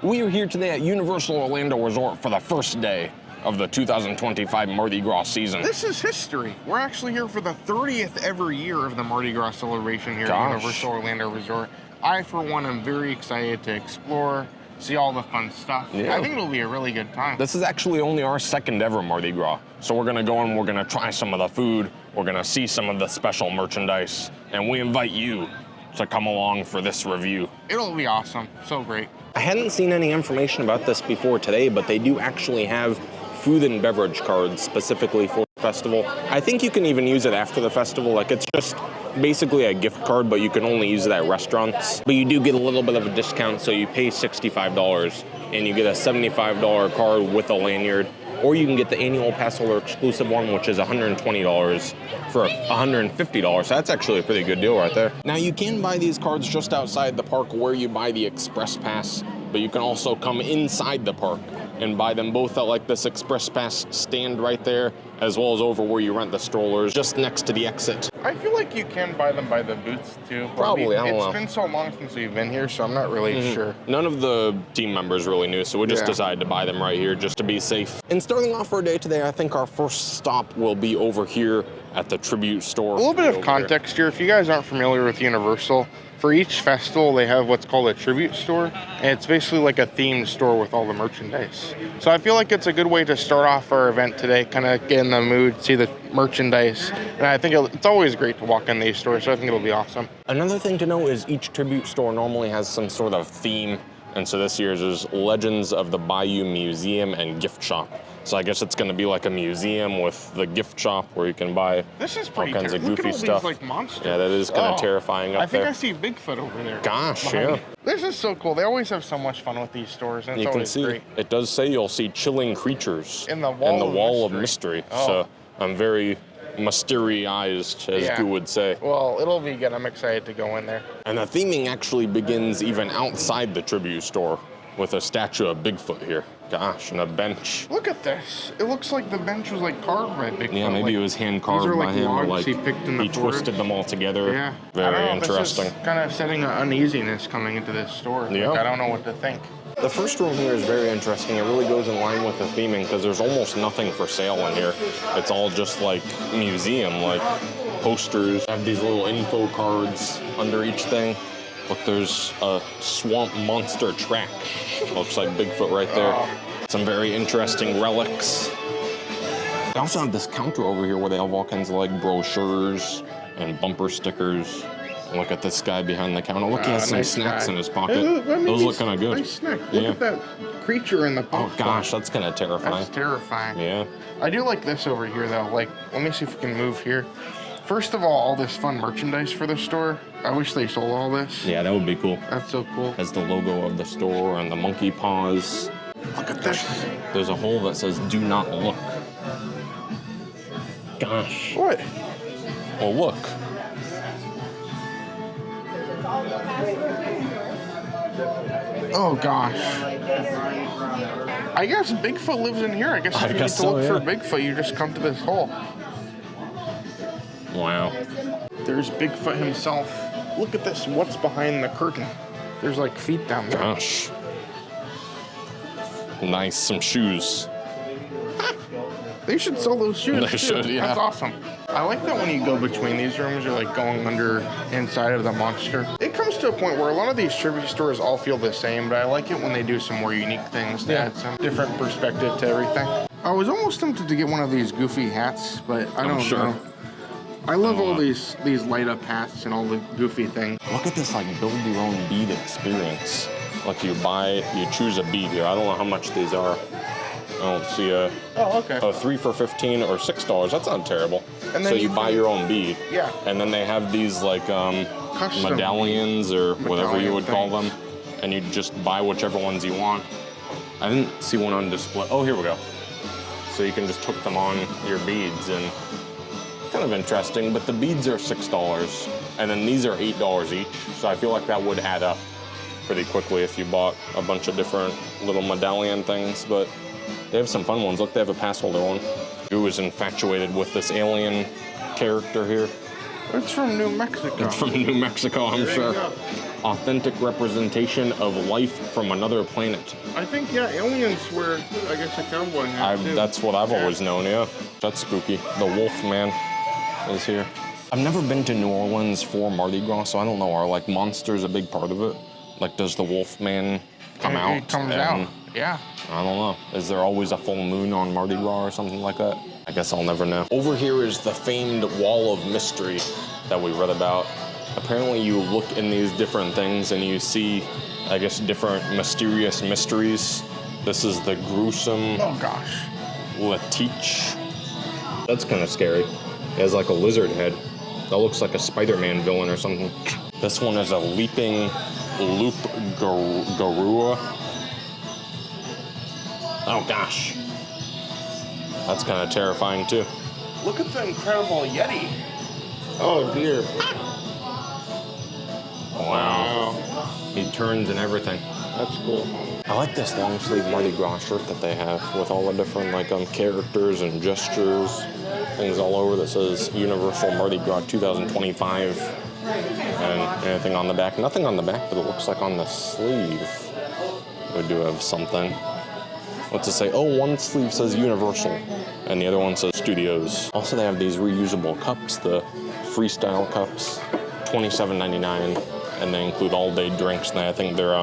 We are here today at Universal Orlando Resort for the first day of the 2025 Mardi Gras season. This is history. We're actually here for the 30th ever year of the Mardi Gras celebration here at Universal Orlando Resort. I, for one, am very excited to explore, see all the fun stuff. Yeah. I think it'll be a really good time. This is actually only our second ever Mardi Gras. So we're gonna go and we're gonna try some of the food, we're gonna see some of the special merchandise, and we invite you to come along for this review. It'll be awesome, so great. I hadn't seen any information about this before today, but they do actually have food and beverage cards specifically for the festival. I think you can even use it after the festival. Like, it's just basically a gift card, but you can only use it at restaurants. But you do get a little bit of a discount, so you pay $65 and you get a $75 card with a lanyard, or you can get the annual pass holder exclusive one, which is $120 for $150. So that's actually a pretty good deal right there. Now, you can buy these cards just outside the park where you buy the express pass, but you can also come inside the park and buy them both at like this express pass stand right there, as well as over where you rent the strollers, just next to the exit. I feel like you can buy them by the booths too. Probably, I don't know. It's been so long since we've been here, so I'm not really sure. None of the team members really knew, so we just decided to buy them right here just to be safe. And starting off our day today, I think our first stop will be over here at the Tribute Store. A little bit of context here. If you guys aren't familiar with Universal, for each festival, they have what's called a tribute store, and it's basically like a themed store with all the merchandise. So I feel like it's a good way to start off our event today, kind of get in the mood, see the merchandise, and I think it's always great to walk in these stores, so I think it'll be awesome. Another thing to know is each tribute store normally has some sort of theme, and so this year's is Legends of the Bayou Museum and Gift Shop. So I guess it's going to be like a museum with the gift shop where you can buy all kinds of goofy stuff. These, like, monsters. Yeah, that is kind of terrifying up there. I think I see Bigfoot over there. Gosh, yeah. This is so cool. They always have so much fun with these stores, and it's always great. It does say you'll see chilling creatures in the wall, of mystery. So I'm very mystery-ized, as you would say. Well, it'll be good. I'm excited to go in there. And the theming actually begins even outside the tribute store with a statue of Bigfoot here. Gosh, and a bench. Look at this. It looks like the bench was like carved by Bigfoot. Yeah, maybe it was hand carved by him, or like he twisted them all together. Yeah. Very interesting. This is kind of setting an uneasiness coming into this store. Yeah. Like, I don't know what to think. The first room here is very interesting. It really goes in line with the theming because there's almost nothing for sale in here. It's all just like museum, like posters. Have these little info cards under each thing. Look, there's a swamp monster track. Looks like Bigfoot right there. Some very interesting relics. They also have this counter over here where they have all kinds of like brochures and bumper stickers. Look at this guy behind the counter. Look, he has some snacks in his pocket. Those look kind of good. Nice snack. Look at that creature in the pocket. Oh gosh, that's kind of terrifying. That's terrifying. Yeah. I do like this over here though. Like, let me see if we can move here. First of all this fun merchandise for the store. I wish they sold all this. Yeah, that would be cool. That's so cool. Has the logo of the store and the monkey paws. Look at this. There's a hole that says "Do not look." Gosh. What? Oh, look. Oh gosh. I guess Bigfoot lives in here. I guess if you need to look for Bigfoot, you just come to this hole. Wow. There's Bigfoot himself. Look at this. What's behind the curtain? There's like feet down there. Gosh. Nice. Some shoes. They should sell those shoes. They should, yeah. That's awesome. I like that when you go between these rooms, you're like going inside of the monster. It comes to a point where a lot of these tribute stores all feel the same, but I like it when they do some more unique things to add some different perspective to everything. I was almost tempted to get one of these goofy hats, but I don't know. I love all these light up hats and all the goofy things. Look at this like build your own bead experience. Like you choose a bead here. I don't know how much these are. I don't see a 3 for $15 or $6. That's not terrible. And then so you buy your own bead. Yeah. And then they have these like medallions or whatever you would call them. And you just buy whichever ones you want. I didn't see one on display. Oh, here we go. So you can just hook them on your beads, and kind of interesting, but the beads are $6 and then these are $8 each. So I feel like that would add up pretty quickly if you bought a bunch of different little medallion things, but they have some fun ones. Look, they have a pass holder one. Who is infatuated with this alien character here? It's from New Mexico. It's from New Mexico, I'm sure. authentic representation of life from another planet. I think, yeah, aliens were, I guess, a cowboy hat, too. That's what I've always known, yeah. That's spooky. The Wolf Man is here. I've never been to New Orleans for Mardi Gras, so I don't know. Are, like, monsters a big part of it? Like, does the Wolf Man come out? It comes out, yeah. I don't know. Is there always a full moon on Mardi Gras or something like that? I guess I'll never know. Over here is the famed Wall of Mystery that we read about. Apparently you look in these different things and you see, I guess, different mysterious mysteries. This is the gruesome Oh, gosh. Latich. That's kind of scary. It has like a lizard head. That looks like a Spider-Man villain or something. This one is a leaping loop garua. Oh gosh. That's kind of terrifying too. Look at the incredible Yeti. Oh dear. Wow. He turns and everything. That's cool. I like this long sleeve Mardi Gras shirt that they have with all the different like characters and gestures, things all over that says Universal Mardi Gras 2025 and anything on the back. Nothing on the back, but it looks like on the sleeve we do have something. What's it say? Oh, one sleeve says Universal and the other one says Studios. Also, they have these reusable cups, the freestyle cups, $27.99. And they include all-day drinks, and I think they're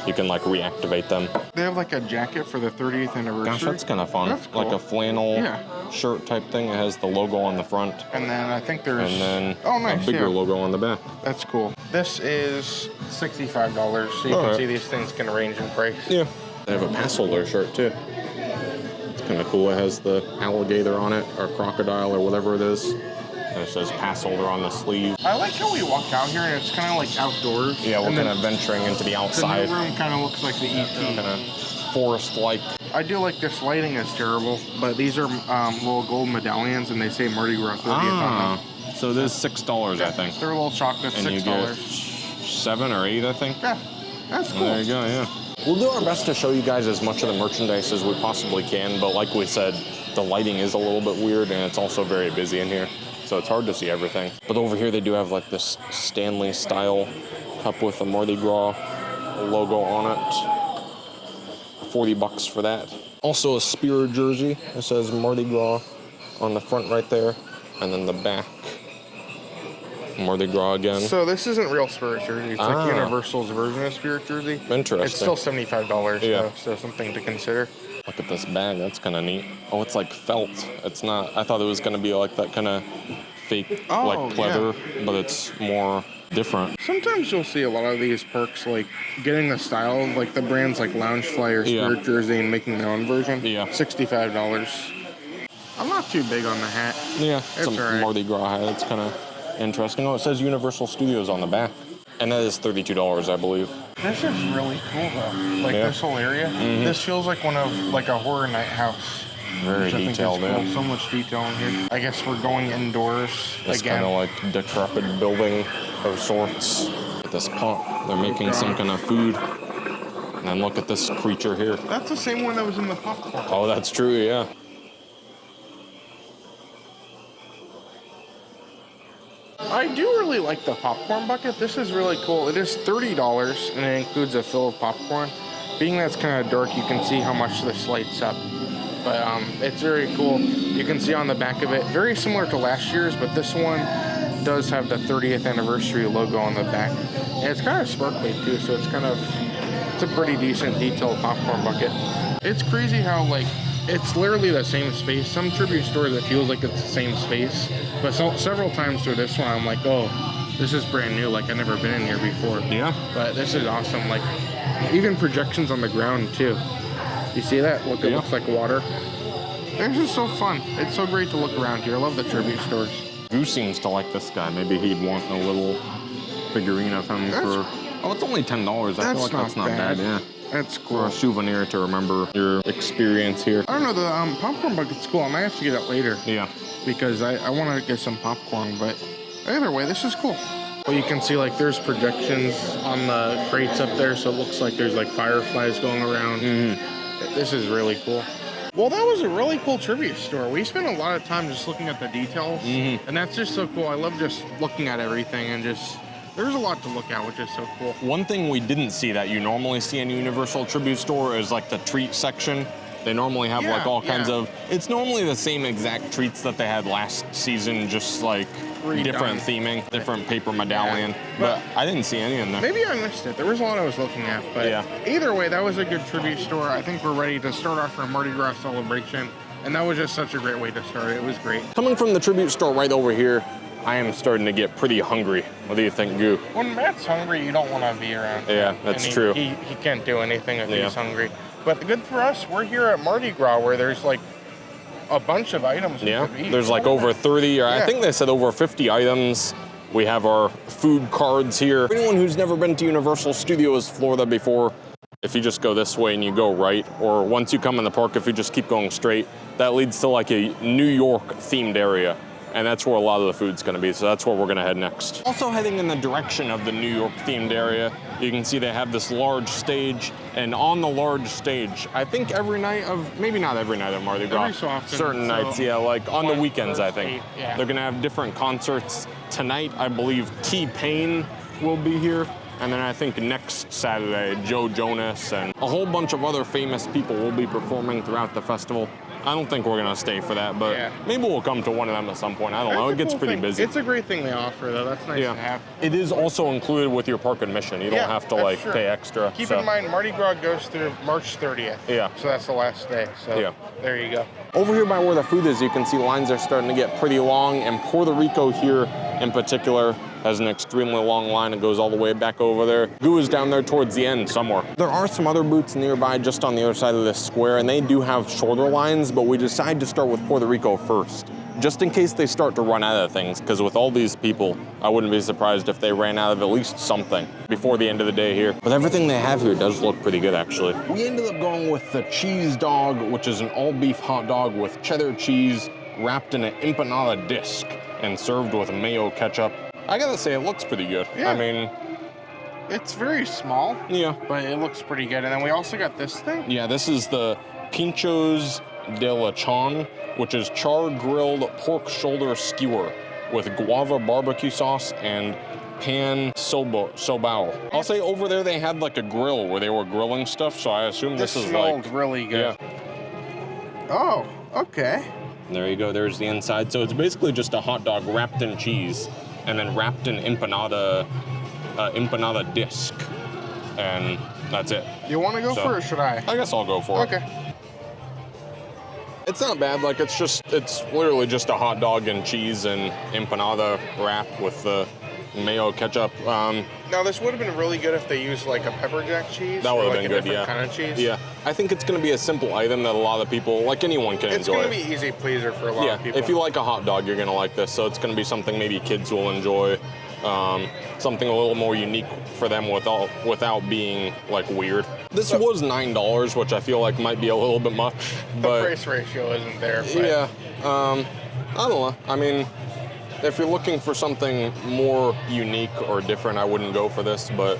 you can like reactivate them. They have like a jacket for the 30th anniversary. Gosh, that's kind of fun. That's cool. Like a flannel shirt type thing. It has the logo on the front. And then I think there's and then nice, a bigger logo on the back. That's cool. This is $65, so you can see these things can range in price. Yeah. They have a pass holder shirt too. It's kind of cool. It has the alligator on it, or crocodile, or whatever it is. And it says pass holder on the sleeve. I like how we walked out here and it's kind of like outdoors. Yeah, we're kind of venturing into the outside. The new room kind of looks like the ET. Kind of forest-like. I do like this lighting is terrible, but these are little gold medallions and they say Mardi Gras 30th on them. So this is $6, I think. They're little chocolates, and $6. You get 7 or 8, I think. Yeah, that's cool. There you go, yeah. We'll do our best to show you guys as much of the merchandise as we possibly can, but like we said, the lighting is a little bit weird and it's also very busy in here. So it's hard to see everything. But over here they do have like this Stanley style cup with a Mardi Gras logo on it. $40 for that. Also a Spirit jersey. It says Mardi Gras on the front right there. And then the back, Mardi Gras again. So this isn't real Spirit jersey. It's like Universal's version of Spirit jersey. Interesting. It's still $75 though, so something to consider. Look at this bag, that's kind of neat. Oh, it's like felt. It's not, I thought it was gonna be like that kind of fake, like pleather, but it's more different. Sometimes you'll see a lot of these perks, like getting the style of like the brands like Loungefly or Spirit Jersey and making their own version. Yeah. $65. I'm not too big on the hat. Yeah, it's a right. Mardi Gras hat. It's kind of interesting. Oh, it says Universal Studios on the back. And that is $32, I believe. This is really cool though. Like this whole area. This feels like one of like a horror night house. Very detailed, cool. So much detail in here. I guess we're going indoors it's again. Kind of like decrepit building of sorts. At this pot, they're making some kind of food. And then look at this creature here. That's the same one that was in the popcorn. Oh, that's true, yeah. I do really like the popcorn bucket. This is really cool. It is $30 and it includes a fill of popcorn. Being that it's kind of dark, you can see how much this lights up. But it's very cool. You can see on the back of it, very similar to last year's, but this one does have the 30th anniversary logo on the back. And it's kind of sparkly too, so it's a pretty decent detailed popcorn bucket. It's crazy how like, it's literally the same space. Some tribute stores, it feels like it's the same space. But several times through this one, I'm like, oh, this is brand new. Like, I've never been in here before. Yeah. But this is awesome. Like, even projections on the ground, too. You see that? Look, it looks like water. This is so fun. It's so great to look around here. I love the tribute stores. Goose seems to like this guy. Maybe he'd want a little figurine of him for... Oh, it's only $10. I feel like that's not bad, yeah. That's cool. For a souvenir to remember your experience here. I don't know, the popcorn bucket's cool. I might have to get it later. Yeah. Because I want to get some popcorn, but either way, this is cool. Well, you can see like there's projections on the crates up there, so it looks like there's like fireflies going around. This is really cool. Well, that was a really cool tribute store. We spent a lot of time just looking at the details, and that's just so cool. I love just looking at everything and just There's a lot to look at, which is so cool. One thing we didn't see that you normally see in a Universal Tribute Store is like the treat section. They normally have like all kinds of, it's normally the same exact treats that they had last season, just like different theming, different paper medallion. But I didn't see any in there. Maybe I missed it. There was a lot I was looking at, but either way, that was a good tribute store. I think we're ready to start off our Mardi Gras celebration, and that was just such a great way to start it. It was great. Coming from the tribute store right over here, I am starting to get pretty hungry. What do you think, Goo? When Matt's hungry, you don't want to be around him. Yeah, that's true. He can't do anything if he's hungry. But good for us, we're here at Mardi Gras where there's like a bunch of items we could eat. There's like over 30, or I think they said over 50 items. We have our food cards here. For anyone who's never been to Universal Studios Florida before, if you just go this way and you go right, or once you come in the park, if you just keep going straight, that leads to like a New York themed area. And that's where a lot of the food's gonna be, so that's where we're gonna head next. Also heading in the direction of the New York themed area, you can see they have this large stage, and on the large stage, I think every night of, maybe not every night of Mardi Gras, every so often, certain nights, like on the weekends, I think. They're gonna have different concerts. Tonight, I believe T-Pain will be here. And then I think next Saturday, Joe Jonas and a whole bunch of other famous people will be performing throughout the festival. I don't think we're gonna stay for that, but maybe we'll come to one of them at some point. I don't know, it gets pretty busy. It's a great thing they offer though, that's nice to have. It is also included with your park admission. You don't have to like pay extra. Keep in mind, Mardi Gras goes through March 30th. Yeah. So that's the last day, so there you go. Over here by where the food is, you can see lines are starting to get pretty long, and Puerto Rico here in particular has an extremely long line. It goes all the way back over there. Goo is down there towards the end somewhere. There are some other booths nearby just on the other side of this square, and they do have shorter lines, but we decided to start with Puerto Rico first, just in case they start to run out of things, because with all these people, I wouldn't be surprised if they ran out of at least something before the end of the day here. But everything they have here does look pretty good, actually. We ended up going with the cheese dog, which is an all-beef hot dog with cheddar cheese wrapped in an empanada disc and served with mayo ketchup. I gotta say, it looks pretty good. Yeah. I mean, it's very small. Yeah. But it looks pretty good. And then we also got this thing. Yeah, this is the Pinchos de Lechon, which is char-grilled pork shoulder skewer with guava barbecue sauce and pan sobao. I'll say over there they had like a grill where they were grilling stuff, so I assume this is like... This really good. Oh, okay. There you go, there's the inside. So it's basically just a hot dog wrapped in cheese and then wrapped in empanada disc, and that's it. You want to go for it, or should I? I guess I'll go for it. Okay. It's not bad, like it's literally just a hot dog and cheese and empanada wrap with the mayo ketchup. Now this would have been really good if they used like a pepper jack cheese. That would have like been good, different kind of cheese. Yeah, I think it's going to be a simple item that a lot of people, like anyone, can enjoy. It's going to be easy pleaser for a lot of people. If you like a hot dog, you're going to like this. So it's going to be something maybe kids will enjoy. Something a little more unique for them without being like weird. This was $9, which I feel like might be a little bit much. But the price ratio isn't there. But. Yeah, I don't know. I mean, if you're looking for something more unique or different, I wouldn't go for this, but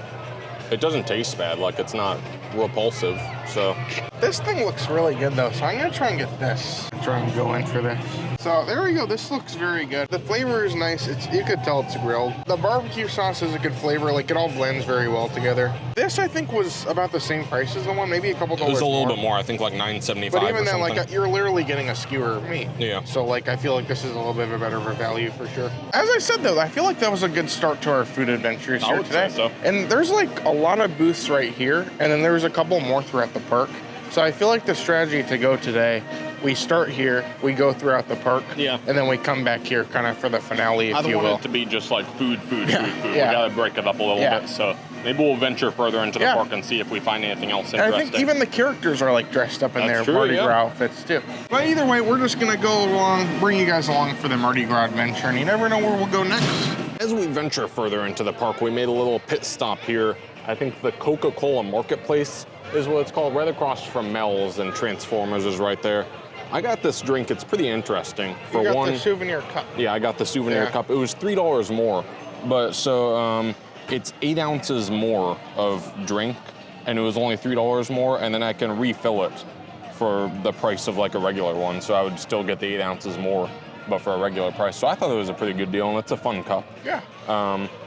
it doesn't taste bad. Like, it's not repulsive, so. This thing looks really good though, so I'm gonna try and get this. Try and go in for this. So there we go, this looks very good. The flavor is nice, you could tell it's grilled. The barbecue sauce is a good flavor, like it all blends very well together. This I think was about the same price as the one, maybe a couple dollars more. It was a little bit more, I think like $9.75 But even or then, something. like you're literally getting a skewer of meat. Yeah. So like I feel like this is a little bit of a better value for sure. As I said though, I feel like that was a good start to our food adventures here today. I would say so. And there's like a lot of booths right here, and then there's a couple more throughout the park. So I feel like the strategy to go today, we start here, we go throughout the park, and then we come back here kind of for the finale, if you will. I don't want it to be just like food. Yeah. We gotta break it up a little bit, so maybe we'll venture further into the park and see if we find anything else interesting. And I think even the characters are like dressed up in their Mardi Gras outfits too. But either way, we're just gonna go along, bring you guys along for the Mardi Gras adventure, and you never know where we'll go next. As we venture further into the park, we made a little pit stop here. I think the Coca-Cola Marketplace is what it's called, right across from Mel's, and Transformers is right there. I got this drink, it's pretty interesting. You got the souvenir cup. Yeah, I got the souvenir cup. It was $3 more, but so it's 8 ounces more of drink, and it was only $3 more, and then I can refill it for the price of like a regular one, so I would still get the 8 ounces more but for a regular price. So I thought it was a pretty good deal, and it's a fun cup. Yeah.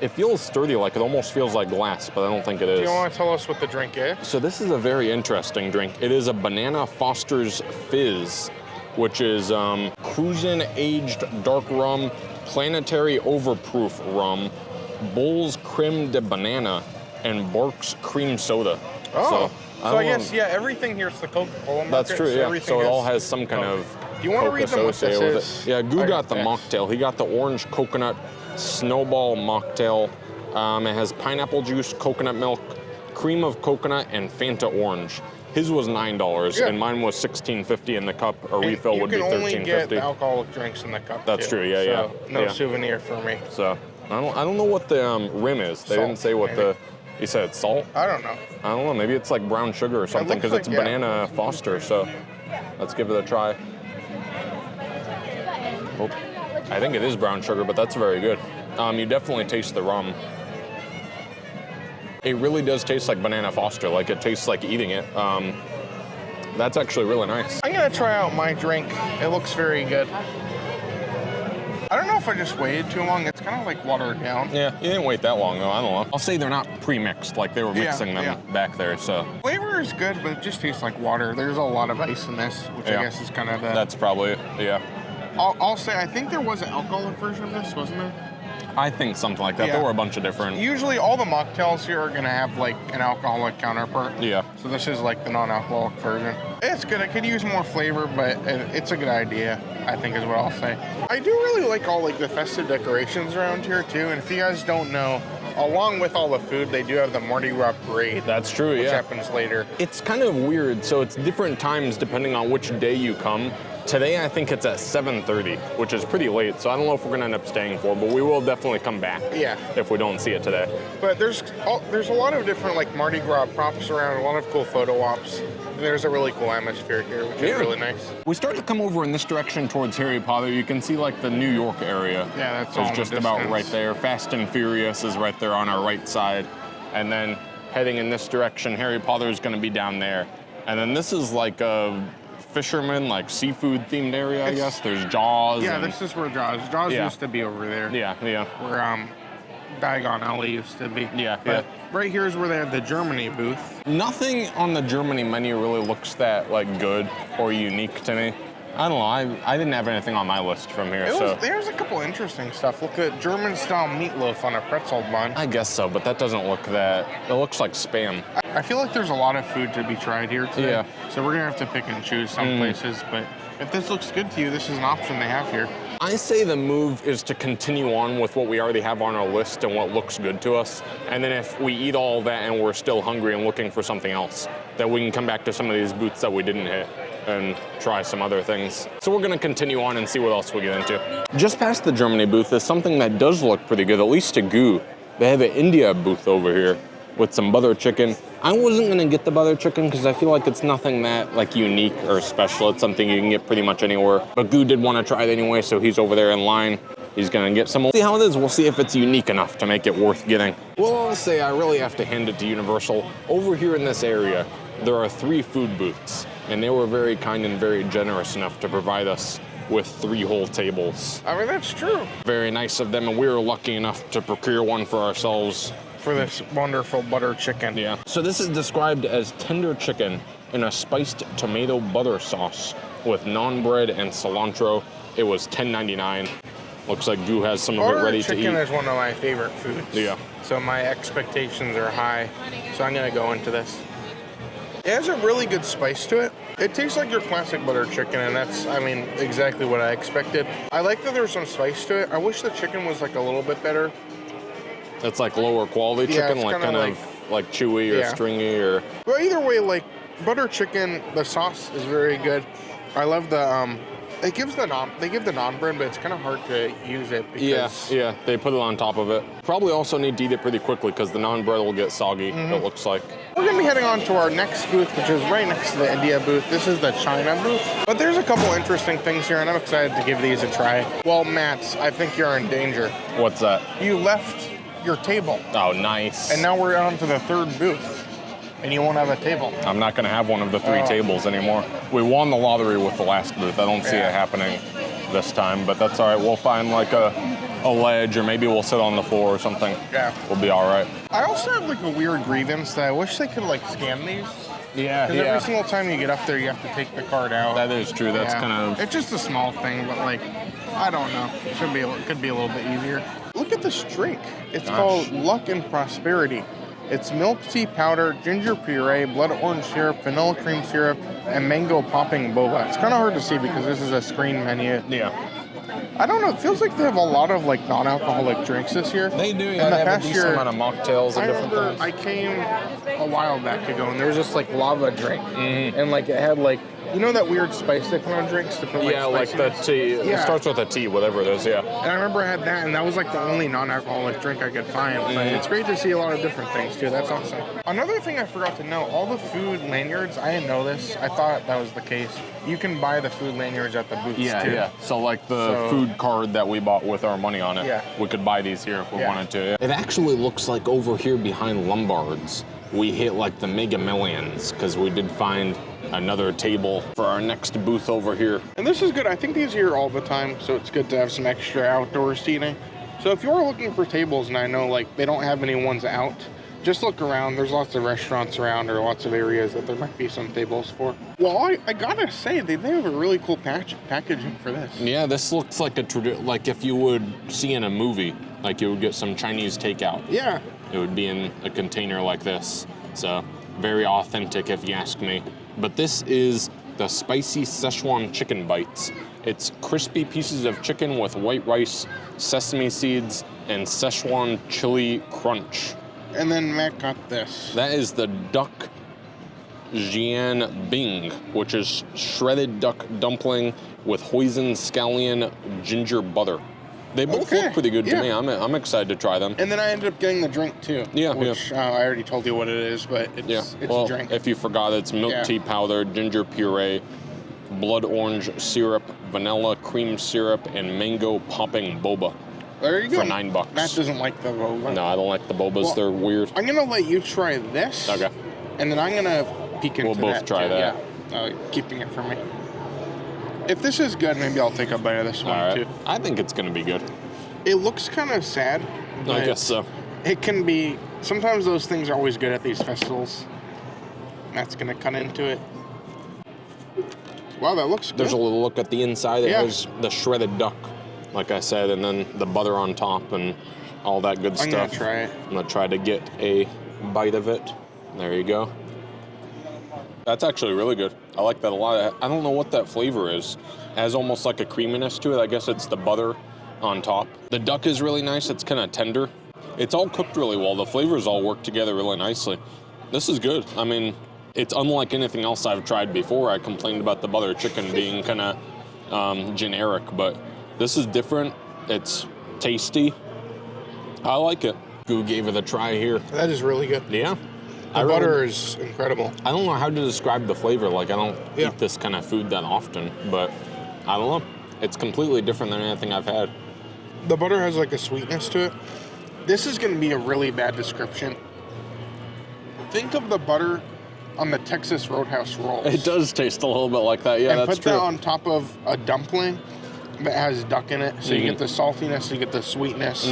It feels sturdy, like it almost feels like glass, but I don't think it is. Do you want to tell us what the drink is? So this is a very interesting drink. It is a Banana Foster's Fizz, which is Cruisin' aged dark rum, planetary overproof rum, Bull's creme de banana, and Barks cream soda. Oh, so I guess, yeah, everything here is the Coca-Cola market. That's true, so yeah. So it all has some kind of Do you want to read them what this is? Yeah, Goo got the mocktail. He got the orange coconut snowball mocktail. It has pineapple juice, coconut milk, cream of coconut, and Fanta orange. His was $9, and mine was $16.50 in the cup. A refill would be $13.50. You can only get the alcoholic drinks in the cup. That's true, yeah, so yeah. No souvenir for me. So I don't know what the rim is. They didn't say what the. You said it's salt? I don't know. I don't know. Maybe it's like brown sugar or something because it's Banana Foster. So let's give it a try. Oh, I think it is brown sugar, but that's very good. You definitely taste the rum. It really does taste like Banana Foster. Like it tastes like eating it. That's actually really nice. I'm gonna try out my drink. It looks very good. I don't know if I just waited too long. It's kind of like watered down. Yeah, you didn't wait that long though. I don't know. I'll say they're not pre-mixed, like they were mixing them back there. So flavor is good, but it just tastes like water. There's a lot of ice in this, which I guess is kind of the. That's probably yeah. I'll say I think there was an alcoholic version of this, wasn't there? I think something like that. There were a bunch of different. Usually all the mocktails here are gonna have like an alcoholic counterpart. Yeah. So this is like the non-alcoholic version. It's good. I could use more flavor, but it's a good idea, I think is what I'll say. I do really like all like the festive decorations around here too. And if you guys don't know, along with all the food, they do have the Mardi Gras parade. That's true, which happens later. It's kind of weird. So it's different times depending on which day you come. Today, I think it's at 7:30, which is pretty late, so I don't know if we're gonna end up staying for, but we will definitely come back if we don't see it today. But there's a lot of different like Mardi Gras props around, a lot of cool photo ops. And there's a really cool atmosphere here, which is really nice. We start to come over in this direction towards Harry Potter. You can see like the New York area. Yeah, that's all is just about right there. Fast and Furious is right there on our right side. And then heading in this direction, Harry Potter is gonna be down there. And then this is like a fisherman, like seafood themed area, I guess. There's Jaws. Yeah, this is where Jaws used to be over there. Yeah. Where Diagon Alley used to be. Yeah. Right here is where they have the Germany booth. Nothing on the Germany menu really looks that like good or unique to me. I don't know. I didn't have anything on my list from here. There's a couple interesting stuff. Look at German-style meatloaf on a pretzel bun. I guess so, but that doesn't look that. It looks like Spam. I feel like there's a lot of food to be tried here today. Yeah. So we're gonna have to pick and choose some places, but if this looks good to you, this is an option they have here. I say the move is to continue on with what we already have on our list and what looks good to us. And then if we eat all of that and we're still hungry and looking for something else, that we can come back to some of these booths that we didn't hit and try some other things. So we're gonna continue on and see what else we get into. Just past the Germany booth is something that does look pretty good, at least to Goo. They have an India booth over here with some butter chicken. I wasn't gonna get the butter chicken because I feel like it's nothing that like unique or special. It's something you can get pretty much anywhere. But Goo did want to try it anyway, so he's over there in line. He's gonna get some. We'll see how it is. We'll see if it's unique enough to make it worth getting. Well, I'll say I really have to hand it to Universal. Over here in this area, there are 3 food booths, and they were very kind and very generous enough to provide us with 3 whole tables. I mean, that's true. Very nice of them, and we were lucky enough to procure one for ourselves. For this wonderful butter chicken. Yeah. So this is described as tender chicken in a spiced tomato butter sauce with naan bread and cilantro. It was $10.99. Looks like Goo has some of it ready to eat. Butter chicken is one of my favorite foods. Yeah. So my expectations are high. So I'm gonna go into this. It has a really good spice to it. It tastes like your classic butter chicken, and that's, I mean, exactly what I expected. I like that there's some spice to it. I wish the chicken was like a little bit better. It's like lower quality chicken, like kind of like chewy or stringy or. Well, either way, like butter chicken, the sauce is very good. I love the they give the naan bread, but it's kind of hard to use it because yeah, they put it on top of it. Probably also need to eat it pretty quickly because the naan bread will get soggy. It looks like. We're gonna be heading on to our next booth, which is right next to the India booth. This is the China booth. But there's a couple interesting things here, and I'm excited to give these a try. Well, Matt, I think you're in danger. What's that? You left your table. Oh, nice. And now we're on to the 3rd booth, and you won't have a table. I'm not going to have one of the 3 tables anymore. We won the lottery with the last booth. I don't see it happening this time, but that's all right. We'll find like a ledge, or maybe we'll sit on the floor or something. Yeah. We'll be all right. I also have like a weird grievance that I wish they could like scan these. Yeah, Because every single time you get up there, you have to take the card out. That is true. That's kind of... It's just a small thing, but like, I don't know. It could be a little bit easier. Look at this drink. It's called Luck and Prosperity. It's milk tea powder, ginger puree, blood orange syrup, vanilla cream syrup, and mango popping boba. It's kind of hard to see because this is a screen menu. Yeah. I don't know. It feels like they have a lot of like non-alcoholic drinks this year. They do. In Yeah, the they have a past decent year, amount of mocktails and I different remember things. I came a while back ago and there was this like lava drink, and like it had like, you know that weird spice they put on drinks to put like Like the tea. It starts with a T, whatever it is. Yeah. And I remember I had that, and that was like the only non-alcoholic drink I could find. But it's great to see a lot of different things too. That's awesome. Another thing I forgot to know: all the food lanyards. I didn't know this. I thought that was the case. You can buy the food lanyards at the booths too. Yeah. So like the food card that we bought with our money on it, we could buy these here if we wanted to. Yeah. It actually looks like over here behind Lombard's, we hit like the Mega Millions because we did find another table for our next booth over here. And this is good. I think these are here all the time, so it's good to have some extra outdoor seating. So if you're looking for tables, and I know like they don't have any ones out, just look around. There's lots of restaurants around, or lots of areas that there might be some tables for. Well, I gotta say, they have a really cool packaging for this. Yeah, this looks like like if you would see in a movie, like you would get some Chinese takeout. Yeah. It would be in a container like this. So very authentic if you ask me. But this is the spicy Szechuan chicken bites. It's crispy pieces of chicken with white rice, sesame seeds, and Szechuan chili crunch. And then Matt got this. That is the duck jian bing, which is shredded duck dumpling with hoisin scallion ginger butter. They both look pretty good to me. I'm excited to try them. And then I ended up getting the drink too. Which I already told you what it is, but it's a drink. If you forgot, it's milk tea powder, ginger puree, blood orange syrup, vanilla cream syrup, and mango popping boba. There you go. For $9. Matt doesn't like the boba. No, I don't like the bobas. Well, they're weird. I'm gonna let you try this. Okay. And then I'm gonna peek into that. We'll both try that. Yeah. Keeping it for me. If this is good, maybe I'll take a bite of this one too. I think it's gonna be good. It looks kind of sad. I guess so. It can be. Sometimes those things are always good at these festivals. Matt's gonna cut into it. Wow, that looks good. There's a little look at the inside. It has the shredded duck, like I said, and then the butter on top and all that good stuff. I'm gonna try it. I'm gonna try to get a bite of it. There you go. That's actually really good. I like that a lot. I don't know what that flavor is. It has almost like a creaminess to it. I guess it's the butter on top. The duck is really nice. It's kind of tender. It's all cooked really well. The flavors all work together really nicely. This is good. I mean, it's unlike anything else I've tried before. I complained about the butter chicken being kind of generic, but this is different. It's tasty. I like it. Goo gave it a try here. That is really good. Yeah. The butter is incredible. I don't know how to describe the flavor. Like, I don't eat this kind of food that often, but I don't know. It's completely different than anything I've had. The butter has like a sweetness to it. This is going to be a really bad description. Think of the butter on the Texas Roadhouse rolls. It does taste a little bit like that. Yeah, and that's true. put that on top of a dumpling that has duck in it, so you get the saltiness, you get the sweetness.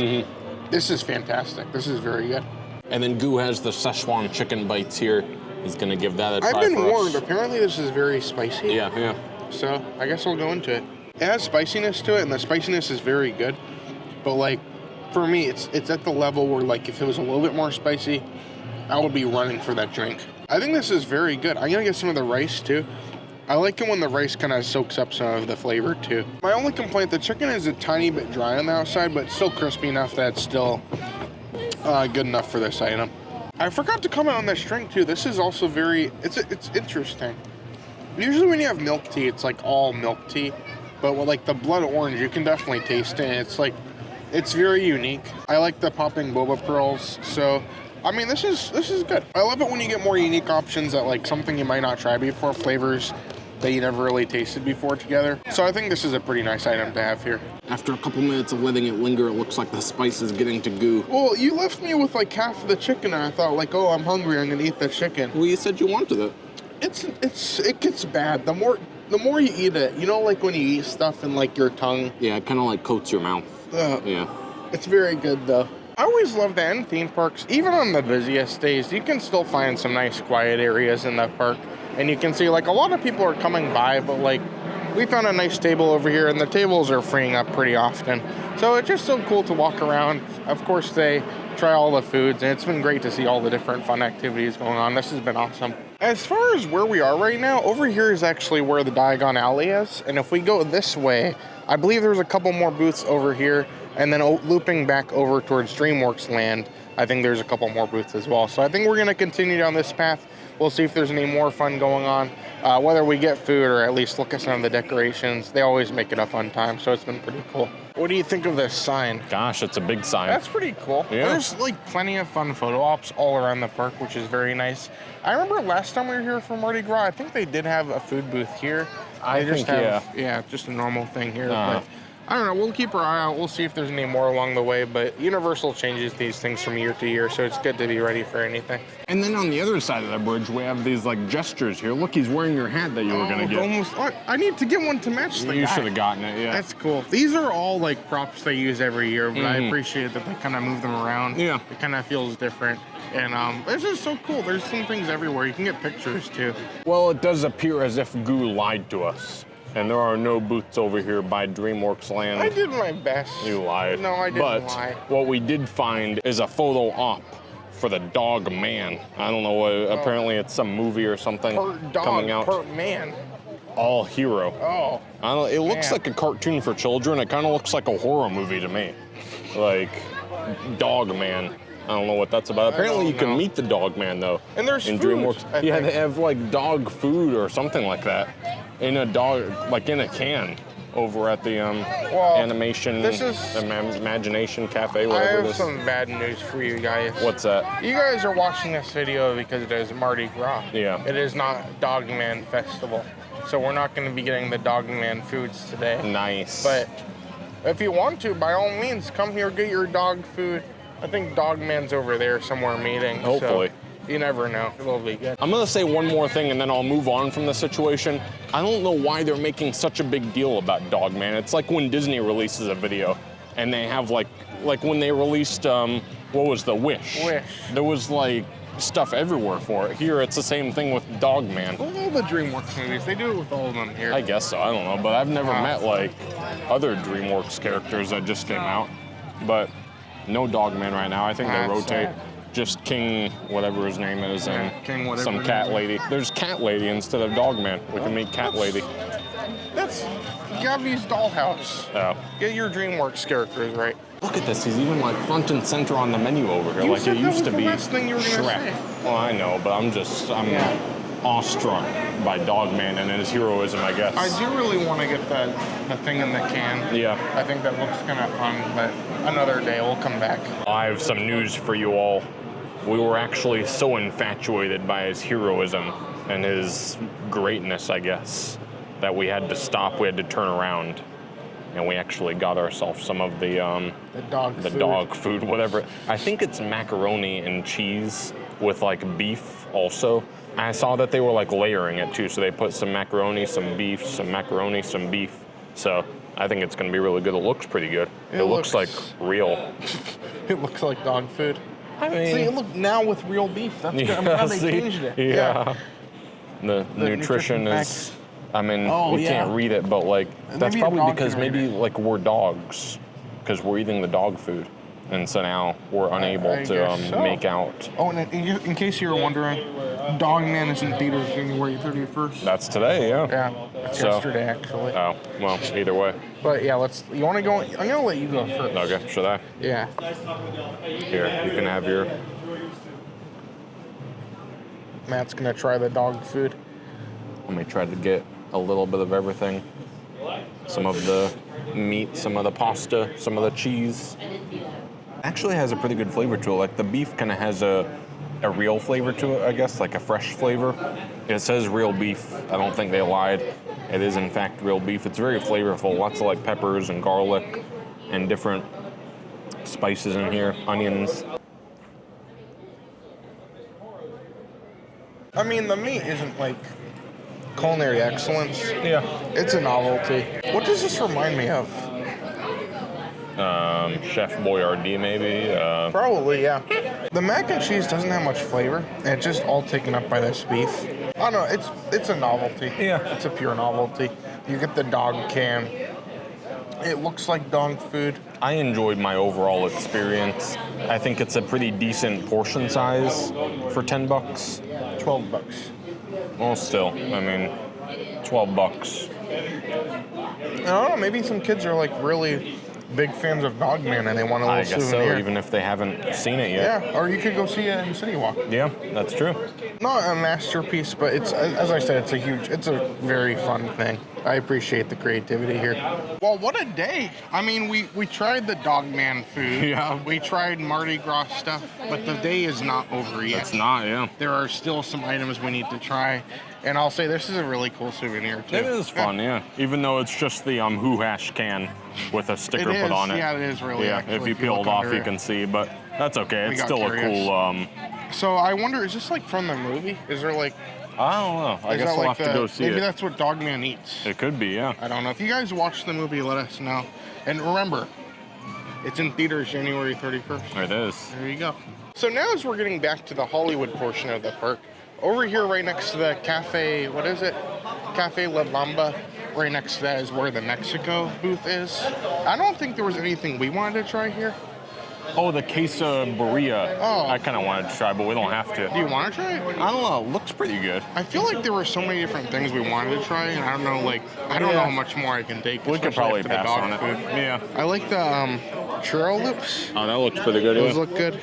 This is fantastic. This is very good. And then Goo has the Szechuan chicken bites here. He's going to give that a try. I've been warned. Apparently this is very spicy. Yeah. So I guess I'll go into it. It has spiciness to it, and the spiciness is very good. But like, for me, it's at the level where like if it was a little bit more spicy, I would be running for that drink. I think this is very good. I'm gonna get some of the rice too. I like it when the rice kind of soaks up some of the flavor too. My only complaint, the chicken is a tiny bit dry on the outside, but still crispy enough that it's still good enough for this item. I forgot to comment on this drink too. This is also very, it's interesting. Usually when you have milk tea, it's like all milk tea. But with like the blood orange, you can definitely taste it. It's like, it's very unique. I like the popping boba pearls. So, I mean, this is good. I love it when you get more unique options that like something you might not try before, flavors that you never really tasted before together. So I think this is a pretty nice item to have here. After a couple minutes of letting it linger, it looks like the spice is getting to Goo. Well, you left me with like half of the chicken and I thought like, oh, I'm hungry, I'm gonna eat the chicken. Well, you said you wanted it. It gets bad. The more the more you eat it, you know, like when you eat stuff in like your tongue. Yeah, it kind of like coats your mouth. Yeah. It's very good though. I always love that in theme parks, even on the busiest days, you can still find some nice quiet areas in the park. And you can see like a lot of people are coming by, but like we found a nice table over here and the tables are freeing up pretty often. So it's just so cool to walk around. Of course, they try all the foods and it's been great to see all the different fun activities going on. This has been awesome. As far as where we are right now, over here is actually where the Diagon Alley is. And if we go this way, I believe there's a couple more booths over here. And then looping back over towards DreamWorks Land, I think there's a couple more booths as well. So I think we're going to continue down this path. We'll see if there's any more fun going on, whether we get food or at least look at some of the decorations. They always make it a fun time, so it's been pretty cool. What do you think of this sign? Gosh, it's a big sign. That's pretty cool. Yeah. There's like plenty of fun photo ops all around the park, which is very nice. I remember last time we were here for Mardi Gras, I think they did have a food booth here. I think, Yeah, just a normal thing here. But I don't know, we'll keep our eye out. We'll see if there's any more along the way, but Universal changes these things from year to year, so it's good to be ready for anything. And then on the other side of the bridge, we have these like gestures here. Look, he's wearing your hat that you were gonna get. I need to get one to match the guy. You should have gotten it, yeah. That's cool. These are all like props they use every year, but I appreciate that they kind of move them around. Yeah. It kind of feels different. And it's just so cool. There's some things everywhere. You can get pictures too. Well, it does appear as if Goo lied to us. And there are no booths over here by DreamWorks Land. I did my best. You lied. No, I didn't lie. But what we did find is a photo op for the Dog Man. I don't know what, apparently it's some movie or something Part dog, coming out. part man. All hero. Oh. I don't, it looks man. like a cartoon for children. It kind of looks like a horror movie to me. Like, Dog Man. I don't know what that's about. Apparently you can meet the Dog Man though. And there's in food, DreamWorks. I Yeah, think. they have like dog food or something like that. In a dog, like in a can over at the animation, Imagination Cafe, I whatever have it is. some bad news for you guys. What's that? You guys are watching this video because it is Mardi Gras. Yeah. It is not Dogman Festival. So we're not going to be getting the Dogman foods today. Nice. But if you want to, by all means, come here, get your dog food. I think Dogman's over there somewhere meeting. Hopefully. So you never know. It'll be good. I'm gonna say one more thing and then I'll move on from the situation. I don't know why they're making such a big deal about Dog Man. It's like when Disney releases a video and they have like when they released, what was the Wish? Wish. There was like stuff everywhere for it. Here it's the same thing with Dog Man. All the DreamWorks movies, they do it with all of them here. I guess so, I don't know, but I've never met like other DreamWorks characters that just came out. But no Dog Man right now. I think they rotate. Just King, whatever his name is, and King whatever some cat lady. There's Cat Lady instead of Dog Man. We can meet Cat Lady. That's Gabby's Dollhouse. Oh. Get your DreamWorks characters right. Look at this. He's even like front and center on the menu over here, You like said it that used was to the be last thing you were gonna Shrek. say. Well, I know, but I'm awestruck by Dog Man and his heroism, I guess. I do really want to get the thing in the can. Yeah. I think that looks kind of fun, but another day we'll come back. I have some news for you all. We were actually so infatuated by his heroism and his greatness, I guess, that we had to stop, we had to turn around, and we actually got ourselves some of the dog food, whatever. I think it's macaroni and cheese with like beef also. I saw that they were like layering it too, so they put some macaroni, some beef, some macaroni, some beef. So I think it's gonna be really good. It looks pretty good. It looks like real. It looks like dog food. I mean, see, look now with real beef. That's good. I'm glad they changed it. Yeah. The nutrition is, I mean, we can't read it, but like, that's probably because maybe like we're dogs, because we're eating the dog food. And so now we're unable to make out. Oh, and in case you were wondering, Dog Man is in theaters January 31st. That's today, yeah. Yeah, that's yesterday actually. Oh, well, either way. But yeah, you want to go? I'm gonna let you go first. Okay, should I? Yeah. Here, you can have your. Matt's gonna try the dog food. Let me try to get a little bit of everything. Some of the meat, some of the pasta, some of the cheese. Actually has a pretty good flavor to it. Like the beef kind of has a real flavor to it, I guess, like a fresh flavor. It says real beef. I don't think they lied. It is in fact real beef. It's very flavorful. Lots of like peppers and garlic and different spices in here, onions. I mean, the meat isn't like culinary excellence. Yeah. It's a novelty. What does this remind me of? Chef Boyardee, maybe. Probably, yeah. The mac and cheese doesn't have much flavor. It's just all taken up by this beef. I don't know. It's a novelty. Yeah. It's a pure novelty. You get the dog can. It looks like dog food. I enjoyed my overall experience. I think it's a pretty decent portion size for $10. $12. Well, still, I mean, $12. I don't know. Maybe some kids are like really big fans of Dogman and they want a little I guess souvenir. so, even if they haven't seen it yet. Yeah, or you could go see it in City Walk. Yeah, that's true. Not a masterpiece, but it's, as I said, it's a very fun thing. I appreciate the creativity here. Well, what a day. I mean, we tried the Dogman food. Yeah. We tried Mardi Gras stuff, but the day is not over yet. It's not, yeah. There are still some items we need to try. And I'll say this is a really cool souvenir, too. It is fun, yeah. Even though it's just the Who Hash can with a sticker put on it. Yeah, it is really. Yeah, actually, if you peel it off, you it. can see, but that's okay. It's got still curious. a cool. So I wonder, is this like from the movie? Is there like? I don't know. I is guess that we'll like have to go see maybe it. that's what Dogman eats. It could be, yeah. I don't know. If you guys watch the movie, let us know. And remember, it's in theaters January 31st. It is. There you go. So now as we're getting back to the Hollywood portion of the park, over here right next to the Cafe, what is it? Cafe La Bamba. Right next to that is where the Mexico booth is. I don't think there was anything we wanted to try here. Oh, the quesadilla. Oh. I kind of wanted to try, but we don't have to. Do you want to try it? I don't know. It looks pretty good. I feel like there were so many different things we wanted to try, and I don't know, like, I don't know how much more I can take. We could especially probably after the pass dog on it. food. Yeah. I like the churro loops. Oh, that looks pretty good. Those Yeah. look good.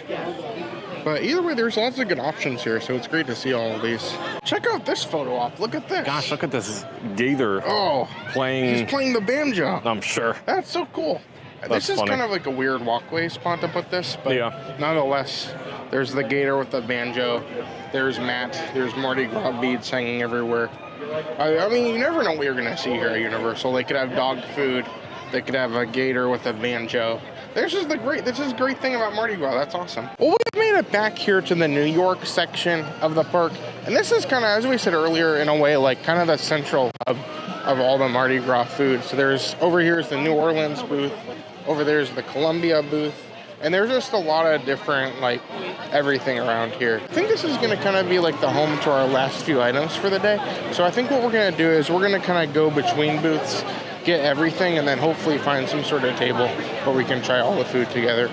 But either way, there's lots of good options here, so it's great to see all of these. Check out this photo op. Look at this. Gosh, look at this gator Oh, playing. he's playing the banjo. I'm sure. That's so cool. That's This is funny. kind of like a weird walkway spot to put this, but Yeah. nonetheless, there's the gator with the banjo. There's Matt. There's Mardi Gras beads hanging everywhere. I mean, you never know what you're going to see here at Universal. They could have dog food. They could have a gator with a banjo. This is a great thing about Mardi Gras. That's awesome. Well, we've made it back here to the New York section of the park. And this is kind of, as we said earlier, in a way, like kind of the central hub of all the Mardi Gras food. So there's, over here is the New Orleans booth. Over there's the Columbia booth. And there's just a lot of different, like, everything around here. I think this is going to kind of be like the home to our last few items for the day. So I think what we're going to do is we're going to kind of go between booths, get everything, and then hopefully find some sort of table where we can try all the food together.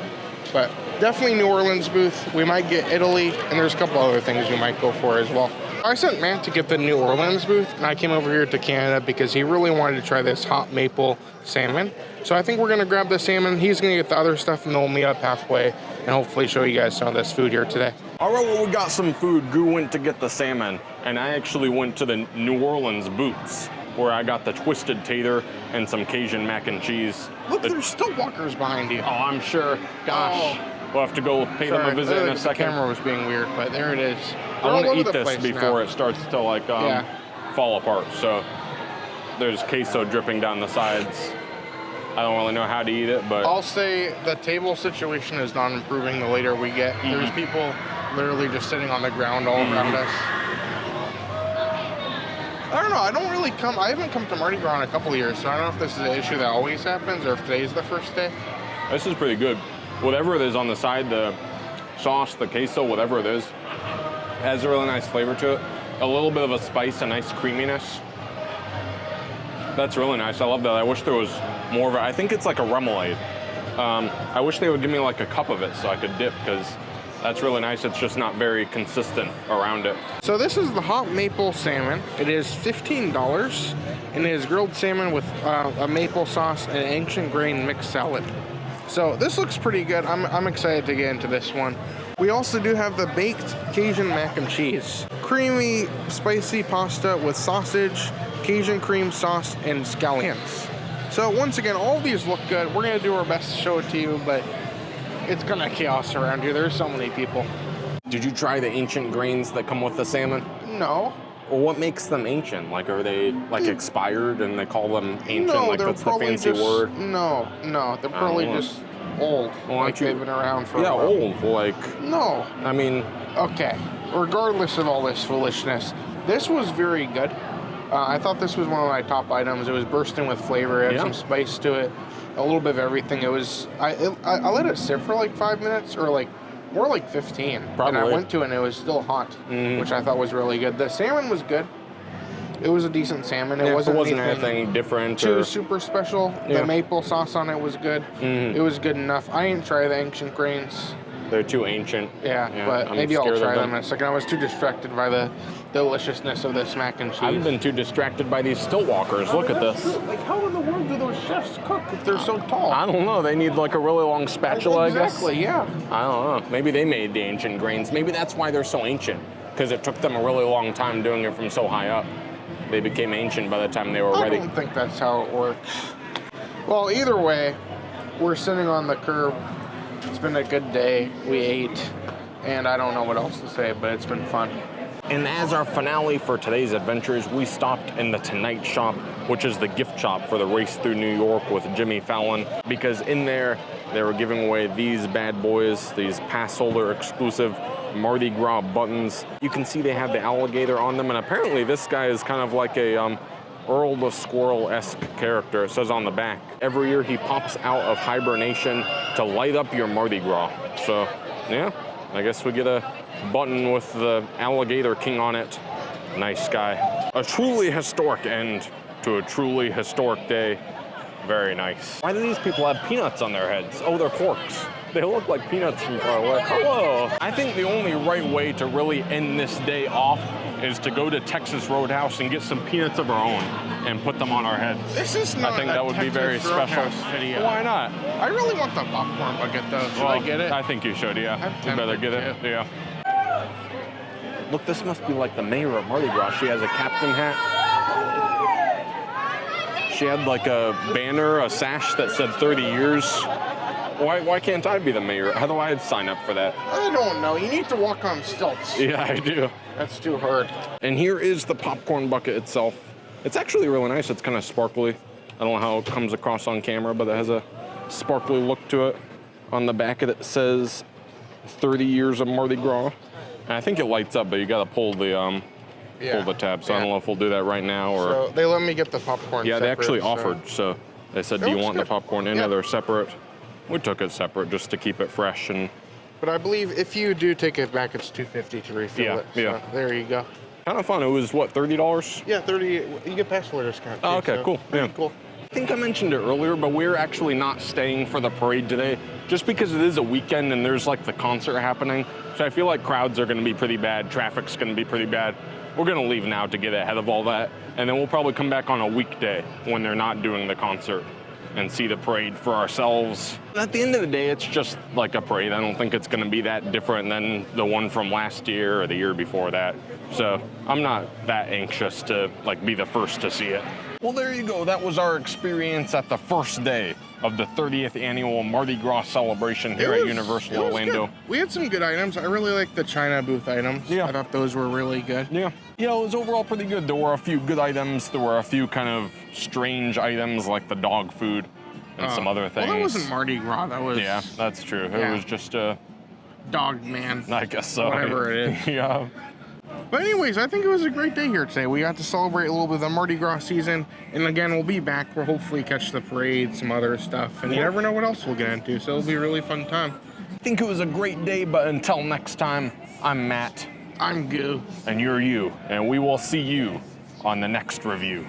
But definitely New Orleans booth. We might get Italy, and there's a couple other things we might go for as well. I sent Matt to get the New Orleans booth, and I came over here to Canada because he really wanted to try this hot maple salmon. So I think we're gonna grab the salmon. He's gonna get the other stuff, and then we'll meet up halfway and hopefully show you guys some of this food here today. All right, well, we got some food. Gu went to get the salmon, and I actually went to the New Orleans boots, where I got the twisted tater and some Cajun mac and cheese. Look, there's still walkers behind you. Oh, I'm sure. Gosh, we'll have to go pay them a visit in a second. The camera was being weird, but there it is. I want to eat this before it starts to like fall apart. So there's queso dripping down the sides. I don't really know how to eat it, but I'll say the table situation is not improving the later we get. There's people literally just sitting on the ground all around us. I don't know. I haven't come to Mardi Gras in a couple of years, so I don't know if this is an issue that always happens or if today's the first day. this is pretty good. Whatever it is on the side, the sauce, the queso, whatever it is, has a really nice flavor to it. A little bit of a spice, a nice creaminess. That's really nice. I love that. I wish there was more of it. I think it's like a remoulade. I wish they would give me like a cup of it so I could dip, because that's really nice. It's just not very consistent around it. So this is the hot maple salmon. It is $15, and it is grilled salmon with a maple sauce and ancient grain mixed salad. So this looks pretty good. I'm excited to get into this one. We also do have the baked Cajun mac and cheese. Creamy, spicy pasta with sausage, Cajun cream sauce, and scallions. So once again, all of these look good. We're gonna do our best to show it to you, but it's gonna chaos around here. There's so many people. Did you try the ancient grains that come with the salmon? No. Well, what makes them ancient? Like, are they like expired and they call them ancient? No, like they're that's the probably fancy just, word? No, they're probably know. just old. Well, like aren't you- they've been around for a Yeah, while. old. Like, No. I mean, Okay. Regardless of all this foolishness, this was very good. I thought this was one of my top items. It was bursting with flavor. It had some spice to it, a little bit of everything. It was. I let it sit for like 5 minutes, or like more like 15. Probably. And I went to it and it was still hot, which I thought was really good. The salmon was good. It was a decent salmon. It wasn't anything different too super special. The maple sauce on it was good. It was good enough. I didn't try the ancient grains. They're too ancient. Yeah, but maybe I'll try them in a second. I was too distracted by the deliciousness of this mac and cheese. I've been too distracted by these still walkers. Look at this. Like, how in the world do those chefs cook if they're so tall? I don't know. They need like a really long spatula, I guess. Exactly, yeah. I don't know. Maybe they made the ancient grains. Maybe that's why they're so ancient, because it took them a really long time doing it from so high up. They became ancient by the time they were ready. I don't think that's how it works. Well, either way, we're sitting on the curb. It's been a good day. We ate, and I don't know what else to say, but it's been fun. And as our finale for today's adventures, we stopped in the Tonight Shop, which is the gift shop for the race through New York with Jimmy Fallon, because in there, they were giving away these bad boys, these pass holder exclusive Mardi Gras buttons. You can see they have the alligator on them, and apparently this guy is kind of like a Earl the Squirrel-esque character, it says on the back. Every year he pops out of hibernation to light up your Mardi Gras. So, yeah, I guess we get a button with the alligator king on it. Nice guy. A truly historic end to a truly historic day. Very nice. Why do these people have peanuts on their heads? Oh, they're corks. They look like peanuts from far away. Hello. I think the only right way to really end this day off is to go to Texas Roadhouse and get some peanuts of our own and put them on our heads. This is not I think that would be very special. Video. Why not? I really want the popcorn bucket though. Should I get it? I think you should, yeah. You better get it. Yeah. Look, this must be like the mayor of Mardi Gras. She has a captain hat. She had like a banner, a sash that said 30 years. Why can't I be the mayor? How do I sign up for that? I don't know. You need to walk on stilts. Yeah, I do. That's too hard. And here is the popcorn bucket itself. It's actually really nice. It's kind of sparkly. I don't know how it comes across on camera, but it has a sparkly look to it. On the back of it says 30 years of Mardi Gras. And I think it lights up, but you gotta pull the tab. So I don't know if we'll do that right now or. So they let me get the popcorn. Yeah, separate, they actually offered. So they said, "Do you want the popcorn in?" They're separate. We took it separate just to keep it fresh and. But I believe if you do take it back, it's $2.50 to refill it. So there you go. Kind of fun. It was what, $30? Yeah, 30. You get pass holder discount. Oh, okay, cool. Yeah, cool. I think I mentioned it earlier, but we're actually not staying for the parade today, just because it is a weekend and there's like the concert happening. So I feel like crowds are going to be pretty bad. Traffic's going to be pretty bad. We're going to leave now to get ahead of all that, and then we'll probably come back on a weekday when they're not doing the concert and see the parade for ourselves. At the end of the day, it's just like a parade. I don't think it's going to be that different than the one from last year or the year before that. So I'm not that anxious to like be the first to see it. Well, there you go. That was our experience at the first day of the 30th annual Mardi Gras celebration here at Universal Orlando. Good. We had some good items. I really liked the China booth items. Yeah. I thought those were really good. Yeah. Yeah, it was overall pretty good. There were a few good items. There were a few kind of strange items like the dog food and some other things. Well, that wasn't Mardi Gras. That was... Yeah, that's true. It was just a... Dog man. I guess so. Whatever it is. Yeah. But anyways, I think it was a great day here today. We got to celebrate a little bit of the Mardi Gras season. And again, we'll be back. We'll hopefully catch the parade, some other stuff. And you never know what else we'll get into. So it'll be a really fun time. I think it was a great day, but until next time, I'm Matt. I'm Goo. And you're you. And we will see you on the next review.